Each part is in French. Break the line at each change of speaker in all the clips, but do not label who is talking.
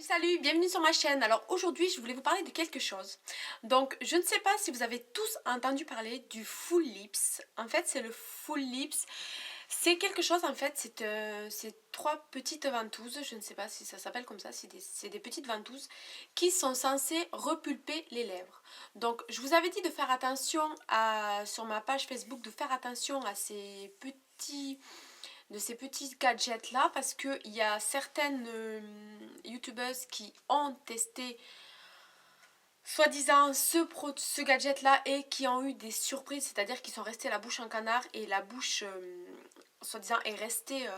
Salut, bienvenue sur ma chaîne. Alors aujourd'hui, je voulais vous parler de quelque chose. Donc, je ne sais pas si vous avez tous entendu parler du full lips. En fait, c'est le full lips. C'est quelque chose, en fait, c'est trois petites ventouses. Je ne sais pas si ça s'appelle comme ça. C'est des petites ventouses qui sont censées repulper les lèvres. Donc, je vous avais dit de faire attention sur ma page Facebook, de faire attention à ces petits gadgets là parce qu'il y a certaines youtubeuses qui ont testé soi-disant ce gadget là et qui ont eu des surprises, c'est-à-dire qu'ils sont restés la bouche en canard et la bouche soi-disant est restée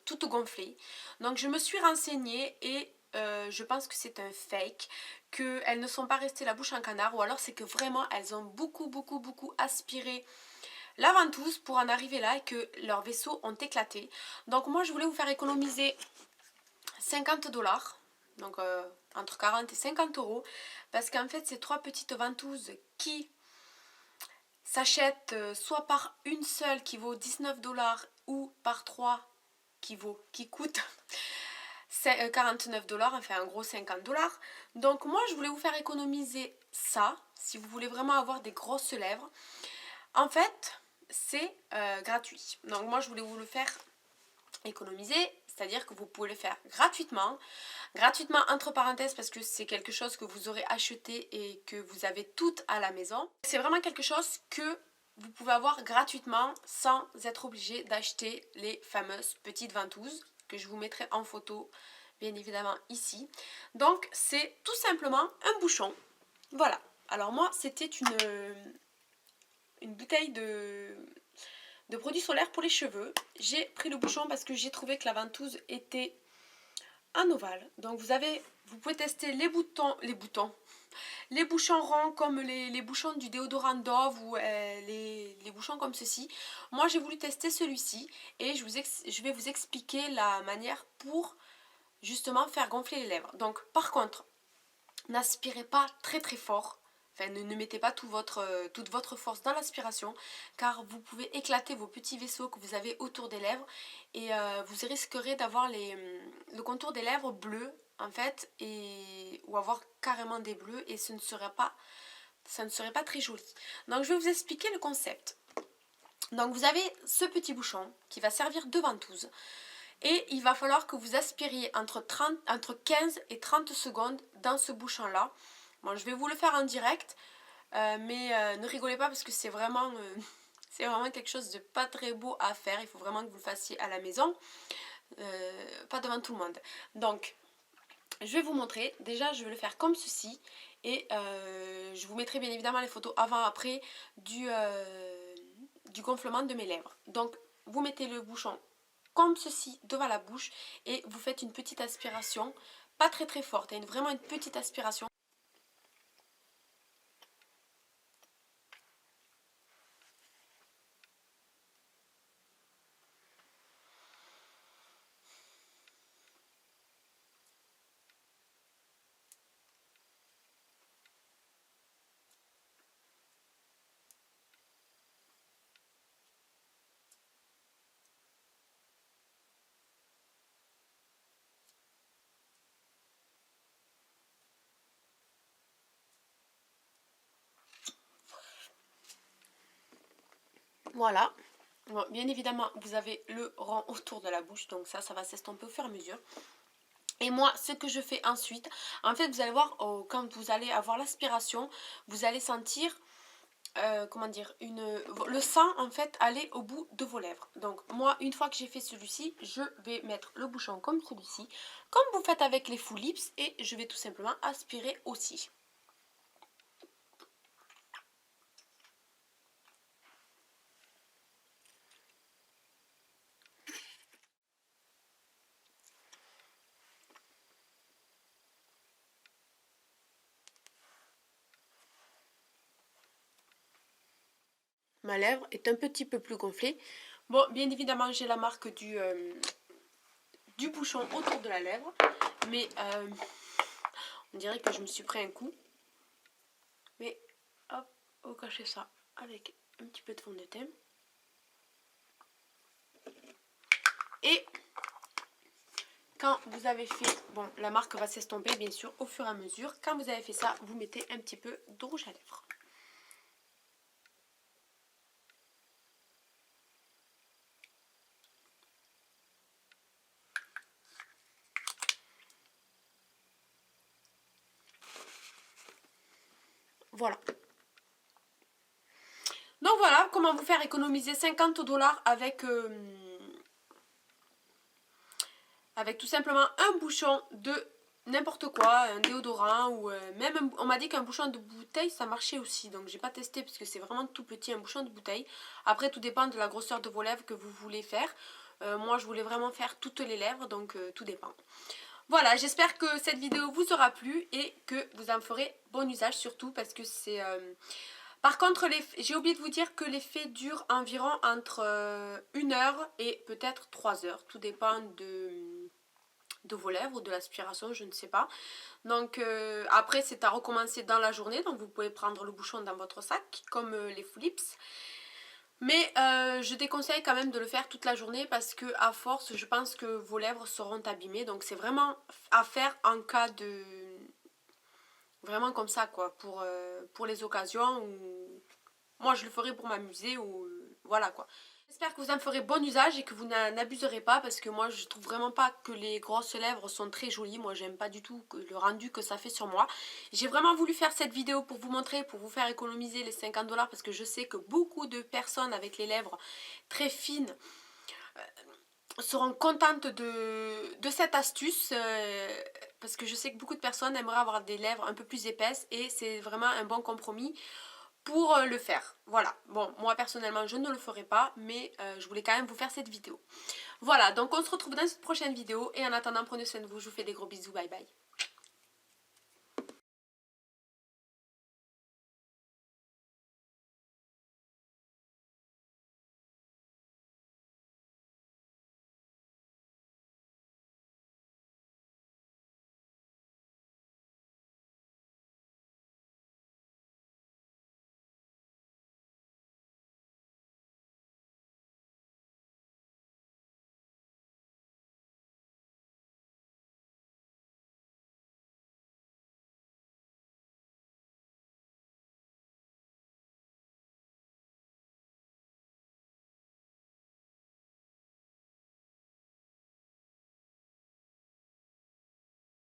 toute gonflée. Donc je me suis renseignée et je pense que c'est un fake, qu'elles ne sont pas restées la bouche en canard, ou alors c'est que vraiment elles ont beaucoup aspiré la ventouse pour en arriver là et que leurs vaisseaux ont éclaté. Donc moi je voulais vous faire économiser 50 $, donc entre 40 et 50 euros, parce qu'en fait c'est trois petites ventouses qui s'achètent soit par une seule qui vaut 19 $ ou par trois qui coûte 49 $, enfin en gros 50 $. Donc moi je voulais vous faire économiser ça, si vous voulez vraiment avoir des grosses lèvres. En fait, c'est gratuit. Donc moi, je voulais vous le faire économiser, c'est-à-dire que vous pouvez le faire gratuitement. Gratuitement entre parenthèses parce que c'est quelque chose que vous aurez acheté et que vous avez tout à la maison. C'est vraiment quelque chose que vous pouvez avoir gratuitement sans être obligé d'acheter les fameuses petites ventouses que je vous mettrai en photo bien évidemment ici. Donc c'est tout simplement un bouchon. Voilà. Alors moi, c'était une bouteille de produits solaires pour les cheveux. J'ai pris le bouchon parce que j'ai trouvé que la ventouse était en ovale. Donc vous pouvez tester les bouchons ronds comme les bouchons du déodorant Dove ou les bouchons comme ceci. Moi j'ai voulu tester celui-ci et je vais vous expliquer la manière pour justement faire gonfler les lèvres. Donc par contre, n'aspirez pas très fort. Enfin, ne mettez pas toute votre force dans l'aspiration, car vous pouvez éclater vos petits vaisseaux que vous avez autour des lèvres et vous risquerez d'avoir le contour des lèvres bleu en fait, ou avoir carrément des bleus, et ça ne serait pas très joli. Donc je vais vous expliquer le concept. Donc vous avez ce petit bouchon qui va servir de ventouse. Et il va falloir que vous aspiriez entre 15 et 30 secondes dans ce bouchon-là. Bon, je vais vous le faire en direct, mais ne rigolez pas parce que c'est vraiment quelque chose de pas très beau à faire. Il faut vraiment que vous le fassiez à la maison, pas devant tout le monde. Donc, je vais vous montrer. Déjà, je vais le faire comme ceci. Et je vous mettrai bien évidemment les photos avant-après du gonflement de mes lèvres. Donc, vous mettez le bouchon comme ceci devant la bouche et vous faites une petite aspiration, pas très forte, vraiment une petite aspiration. Voilà. Bon, bien évidemment, vous avez le rond autour de la bouche, donc ça va s'estomper au fur et à mesure. Et moi, ce que je fais ensuite, en fait, vous allez voir, quand vous allez avoir l'aspiration, vous allez sentir, comment dire, le sang, en fait, aller au bout de vos lèvres. Donc, moi, une fois que j'ai fait celui-ci, je vais mettre le bouchon comme celui-ci, comme vous faites avec les full lips, et je vais tout simplement aspirer aussi. Ma lèvre est un petit peu plus gonflée. Bon, bien évidemment, j'ai la marque du bouchon autour de la lèvre, mais on dirait que je me suis pris un coup. Mais hop, on va cacher ça avec un petit peu de fond de teint. Et quand vous avez fait, bon la marque va s'estomper bien sûr au fur et à mesure, quand vous avez fait ça, vous mettez un petit peu de rouge à lèvres. Voilà. Donc voilà comment vous faire économiser 50 $ avec tout simplement un bouchon de n'importe quoi, un déodorant ou même on m'a dit qu'un bouchon de bouteille ça marchait aussi, donc j'ai pas testé parce que c'est vraiment tout petit un bouchon de bouteille. Après tout dépend de la grosseur de vos lèvres que vous voulez faire. Moi je voulais vraiment faire toutes les lèvres, donc tout dépend. Voilà, j'espère que cette vidéo vous aura plu et que vous en ferez bon usage surtout parce que c'est... Par contre, j'ai oublié de vous dire que l'effet dure environ entre 1 heure et peut-être 3 heures. Tout dépend de vos lèvres ou de l'aspiration, je ne sais pas. Donc après, c'est à recommencer dans la journée. Donc vous pouvez prendre le bouchon dans votre sac, comme les Full-Lips. Mais je déconseille quand même de le faire toute la journée parce que à force, je pense que vos lèvres seront abîmées. Donc c'est vraiment à faire en cas de... Vraiment comme ça quoi, pour les occasions où... Moi je le ferai pour m'amuser ou... Voilà quoi. J'espère que vous en ferez bon usage et que vous n'abuserez pas parce que moi je trouve vraiment pas que les grosses lèvres sont très jolies. Moi j'aime pas du tout le rendu que ça fait sur moi. J'ai vraiment voulu faire cette vidéo pour vous montrer, pour vous faire économiser les 50 $ parce que je sais que beaucoup de personnes avec les lèvres très fines seront contentes de cette astuce parce que je sais que beaucoup de personnes aimeraient avoir des lèvres un peu plus épaisses et c'est vraiment un bon compromis pour le faire. Voilà, bon, moi personnellement je ne le ferai pas, mais je voulais quand même vous faire cette vidéo. Voilà, donc on se retrouve dans une prochaine vidéo et en attendant prenez soin de vous, je vous fais des gros bisous, bye bye.